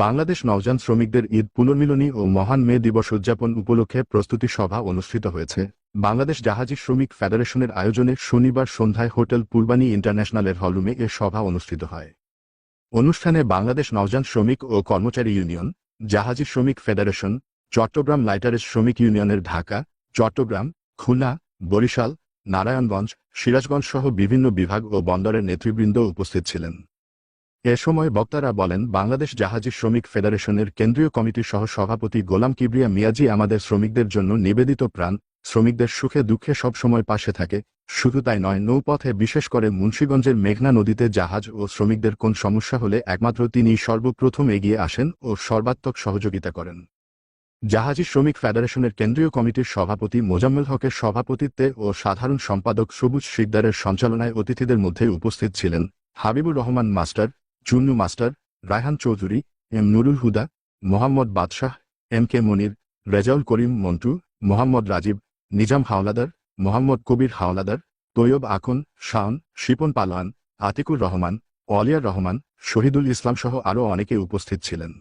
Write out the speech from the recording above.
বাংলাদেশ নওজোয়ান শ্রমিকদের ঈদ পুনর্মিলনী ও মহান মে দিবস উদযাপন উপলক্ষে প্রস্তুতি সভা অনুষ্ঠিত হয়েছে। বাংলাদেশ জাহাজি শ্রমিক ফেডারেশনের আয়োজনে শনিবার সন্ধ্যায় হোটেল পূর্বানী ইন্টারন্যাশনালের হলরুমে এ সভা অনুষ্ঠিত হয়। অনুষ্ঠানে বাংলাদেশ নওজোয়ান শ্রমিক ও কর্মচারী ইউনিয়ন, জাহাজি শ্রমিক ফেডারেশন, চট্টগ্রাম লাইটারের শ্রমিক ইউনিয়নের ঢাকা, চট্টগ্রাম, খুলনা, বরিশাল, নারায়ণগঞ্জ, সিরাজগঞ্জ সহ বিভিন্ন বিভাগ ও বন্দরের নেতৃবৃন্দ উপস্থিত ছিলেন। এ সময় বক্তারা বলেন, বাংলাদেশ জাহাজি শ্রমিক ফেডারেশনের কেন্দ্রীয় কমিটির সহ সভাপতি গোলাম কিবরিয়া মিয়াজি আমাদের শ্রমিকদের জন্য নিবেদিত প্রাণ, শ্রমিকদের সুখে দুঃখে সবসময় পাশে থাকে। শুধু তাই নয়, নৌপথে বিশেষ করে মুন্সিগঞ্জের মেঘনা নদীতে জাহাজ ও শ্রমিকদের কোন সমস্যা হলে একমাত্র তিনিই সর্বপ্রথম এগিয়ে আসেন ও সর্বাত্মক সহযোগিতা করেন। জাহাজি শ্রমিক ফেডারেশনের কেন্দ্রীয় কমিটির সভাপতি মোজাম্মেল হকের সভাপতিত্বে ও সাধারণ সম্পাদক সবুজ শিকদারের সঞ্চালনায় অতিথিদের মধ্যে উপস্থিত ছিলেন Habibur Rahman master, Chunnu master, Raihan Chowdhury, M Nurul Huda, Mohammad Badshah, M K Monir, Rezaul Karim Montu, Mohammad Rajib, Nizam Howladar, Mohammad Kabir Howladar, Taiyab Akhon, Shaon, Shipon পালোয়ান, Atikur Rahman, অলিয়ার Rahman, Shahidul Islam সহ আরও অনেকে উপস্থিত ছিলেন।